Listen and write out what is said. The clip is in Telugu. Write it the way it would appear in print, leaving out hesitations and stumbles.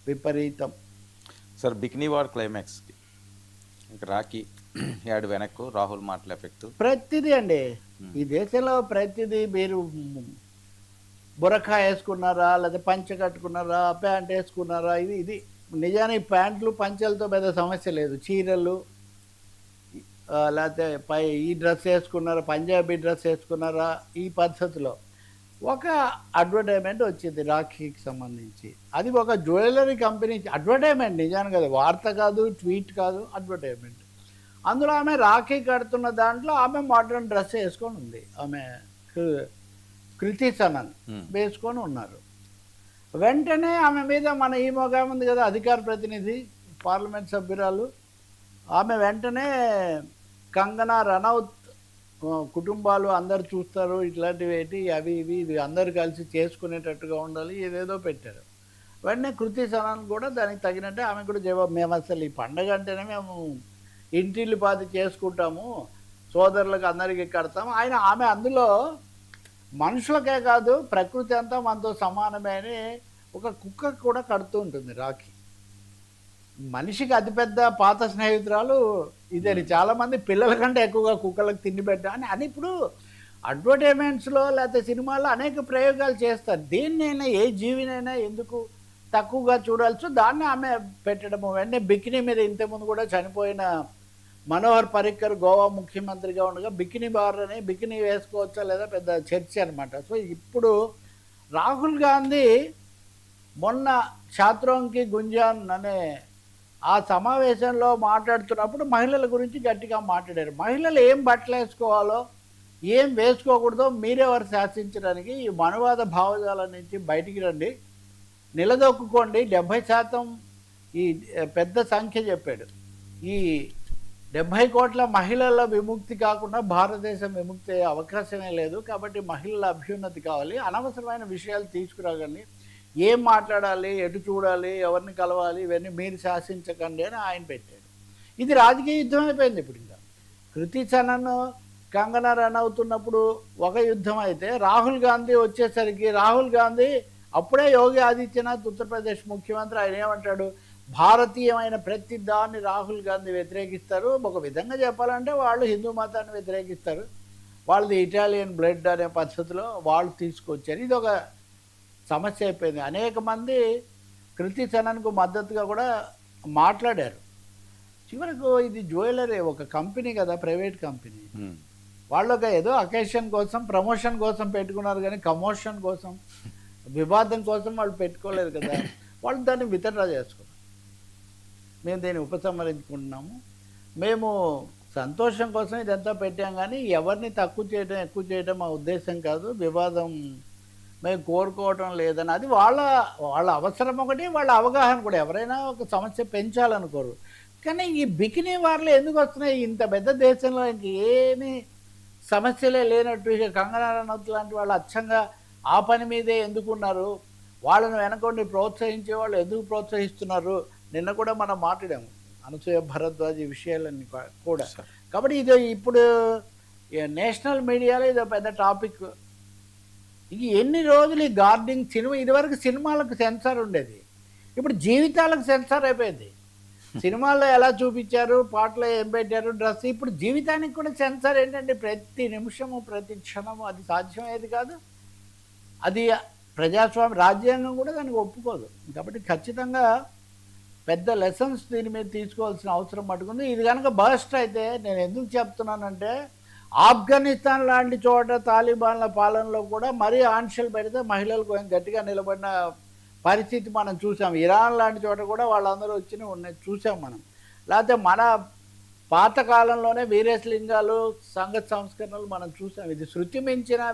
విపరీతం. సార్ బికినీ వార్ క్లైమాక్స్కి ఇంకా రాఖీ యాడ్ వెనక్కు రాహుల్ మాటల ఎఫెక్ట్ ప్రతిదీ అండి ఈ దేశంలో ప్రతిదీ మీరు బురఖా వేసుకున్నారా లేదా పంచ కట్టుకున్నారా ప్యాంట్ వేసుకున్నారా ఇది ఇది నిజానికి ప్యాంట్లు పంచలతో పెద్ద సమస్య లేదు. చీరలు లేకపోతే పై ఈ డ్రెస్ వేసుకున్నారా పంజాబీ డ్రెస్ వేసుకున్నారా ఈ పద్ధతిలో ఒక అడ్వర్టైజ్మెంట్ వచ్చింది రాఖీకి సంబంధించి. అది ఒక జ్యువెలరీ కంపెనీ అడ్వర్టైజ్మెంట్, నిజానికి అది వార్త కాదు, ట్వీట్ కాదు, అడ్వర్టైజ్మెంట్. అందులో ఆమె రాఖీ కడుతున్న దాంట్లో ఆమె మోడర్న్ డ్రెస్ వేసుకొని ఉంది. ఆమె కృతి సనన్ వేసుకొని ఉన్నారు. వెంటనే ఆమె మీద మన ఈ మొగ ఉంది కదా అధికార ప్రతినిధి పార్లమెంట్ సభ్యురాలు, ఆమె వెంటనే కంగనా రనౌత్ కుటుంబాలు అందరు చూస్తారు ఇట్లాంటివి ఏంటి అవి ఇవి ఇది అందరు కలిసి చేసుకునేటట్టుగా ఉండాలి ఏదేదో పెట్టారు. వెంటనే కృతి సనన్ కూడా దానికి తగినట్టే ఆమె కూడా జవాబు, మేము అసలు ఈ పండగ అంటేనే మేము ఇంటిల్లి పాతి చేసుకుంటాము, సోదరులకు అందరికీ కడతాము. ఆమె అందులో మనుషులకే కాదు ప్రకృతి అంతా మనతో సమానమే అని ఒక కుక్క కూడా కడుతూ ఉంటుంది రాఖీ. మనిషికి అతిపెద్ద పాత స్నేహితురాలు ఇదని చాలామంది పిల్లల కంటే ఎక్కువగా కుక్కలకు తిండి పెట్టా అని ఇప్పుడు అడ్వర్టైజ్మెంట్స్లో లేకపోతే సినిమాల్లో అనేక ప్రయోగాలు చేస్తారు. దేన్నైనా ఏ జీవినైనా ఎందుకు తక్కువగా చూడాల్సి దాన్ని ఆమె పెట్టడము. వెంటనే బికినీ మీద ఇంతకుముందు కూడా చనిపోయిన మనోహర్ పర్రికర్ గోవా ముఖ్యమంత్రిగా ఉండగా బికినీ బార్ అని బికినీ వేసుకోవచ్చా లేదా పెద్ద చర్చ అనమాట. సో ఇప్పుడు రాహుల్ గాంధీ మొన్న షాత్రోంకి గుంజాన్ అనే ఆ సమావేశంలో మాట్లాడుతున్నప్పుడు మహిళల గురించి గట్టిగా మాట్లాడారు. మహిళలు ఏం బట్టలు వేసుకోవాలో ఏం వేసుకోకూడదో మీరెవరు శాసించడానికి ఈ మనువాద భావజాలం నుంచి బయటికి రండి, నిలదొక్కుకోండి. 70% ఈ పెద్ద సంఖ్య చెప్పాడు. ఈ 70 కోట్ల మహిళల విముక్తి కాకుండా భారతదేశం విముక్తి అయ్యే అవకాశమే లేదు. కాబట్టి మహిళల అభ్యున్నతి కావాలి, అనవసరమైన విషయాలు తీసుకురాగండి, ఏం మాట్లాడాలి, ఎటు చూడాలి, ఎవరిని కలవాలి, ఇవన్నీ మీరు శాసించకండి అని ఆయన పెట్టాడు. ఇది రాజకీయ యుద్ధం అయిపోయింది. ఇప్పుడు ఇంకా కృతి సనన్ కంగనా రనౌత్ ఉన్నప్పుడు ఒక యుద్ధం అయితే రాహుల్ గాంధీ వచ్చేసరికి రాహుల్ గాంధీ అప్పుడే యోగి ఆదిత్యనాథ్ ఉత్తరప్రదేశ్ ముఖ్యమంత్రి, ఆయన ఏమంటాడు, భారతీయమైన ప్రతి దాన్ని రాహుల్ గాంధీ వ్యతిరేకిస్తారు. ఒక విధంగా చెప్పాలంటే వాళ్ళు హిందూ మతాన్ని వ్యతిరేకిస్తారు, వాళ్ళది ఇటాలియన్ బ్లడ్ అనే పద్ధతిలో వాళ్ళు తీసుకొచ్చారు. ఇది ఒక సమస్య అయిపోయింది. అనేక మంది కృతి సనన్కు మద్దతుగా కూడా మాట్లాడారు. చివరకు ఇది జ్యువెలరీ ఒక కంపెనీ కదా, ప్రైవేట్ కంపెనీ, వాళ్ళొక ఏదో అకేషన్ కోసం ప్రమోషన్ కోసం పెట్టుకున్నారు కానీ కమోషన్ కోసం వివాదం కోసం వాళ్ళు పెట్టుకోలేదు కదా. వాళ్ళు దాన్ని విత్డ్రా చేసుకున్నారు. మేము దీన్ని ఉపసంహరించుకుంటున్నాము, మేము సంతోషం కోసం ఇదంతా పెట్టాం కానీ ఎవరిని తక్కువ చేయడం ఎక్కువ చేయడం మా ఉద్దేశం కాదు, వివాదం మేము కోరుకోవటం లేదని. అది వాళ్ళ అవసరం ఒకటి, వాళ్ళ అవగాహన కూడా. ఎవరైనా ఒక సమస్య పెంచాలనుకోరు. కానీ ఈ బికినీ వార్లు ఎందుకు వస్తున్నాయి ఇంత పెద్ద దేశంలో? ఇంకేమీ సమస్యలే లేనట్టు ఇక కంగనా రనౌత్ లాంటి వాళ్ళు అచ్చంగా ఆ పని మీదే ఎందుకున్నారు? వాళ్ళను వెనకొండి ప్రోత్సహించే వాళ్ళు ఎందుకు ప్రోత్సహిస్తున్నారు? నిన్న కూడా మనం మాట్లాడాము అనసూయ భరద్వాజ్ ఈ విషయాలన్నీ కూడా. కాబట్టి ఇది ఇప్పుడు నేషనల్ మీడియాలో ఇది పెద్ద టాపిక్. ఇక ఎన్ని రోజులు ఈ గార్డింగ్ సినిమా, ఇదివరకు సినిమాలకు సెన్సార్ ఉండేది, ఇప్పుడు జీవితాలకు సెన్సార్ అయిపోయింది. సినిమాల్లో ఎలా చూపించారు, పాటలో ఏం పెట్టారు, డ్రెస్, ఇప్పుడు జీవితానికి కూడా సెన్సార్. ఏంటంటే ప్రతి నిమిషము ప్రతి క్షణము అది సాధ్యమయ్యేది కాదు. అది ప్రజాస్వామ్య రాజ్యాంగం కూడా దానికి ఒప్పుకోదు. కాబట్టి ఖచ్చితంగా పెద్ద లెసన్స్ దీని మీద తీసుకోవాల్సిన అవసరం పట్టుకుంది. ఇది కనుక బస్ట్ అయితే, నేను ఎందుకు చెప్తున్నానంటే ఆఫ్ఘనిస్తాన్ లాంటి చోట తాలిబాన్ల పాలనలో కూడా మరీ ఆంక్షలు పెడితే మహిళలు కొంచెం గట్టిగా నిలబడిన పరిస్థితి మనం చూసాం. ఇరాన్ లాంటి చోట కూడా వాళ్ళందరూ వచ్చి ఉన్నాయి చూసాం మనం. లేకపోతే మన పాతకాలంలోనే వీరేశలింగాలు సంఘ సంస్కరణలు మనం చూసాం. ఇది శృతి మించిన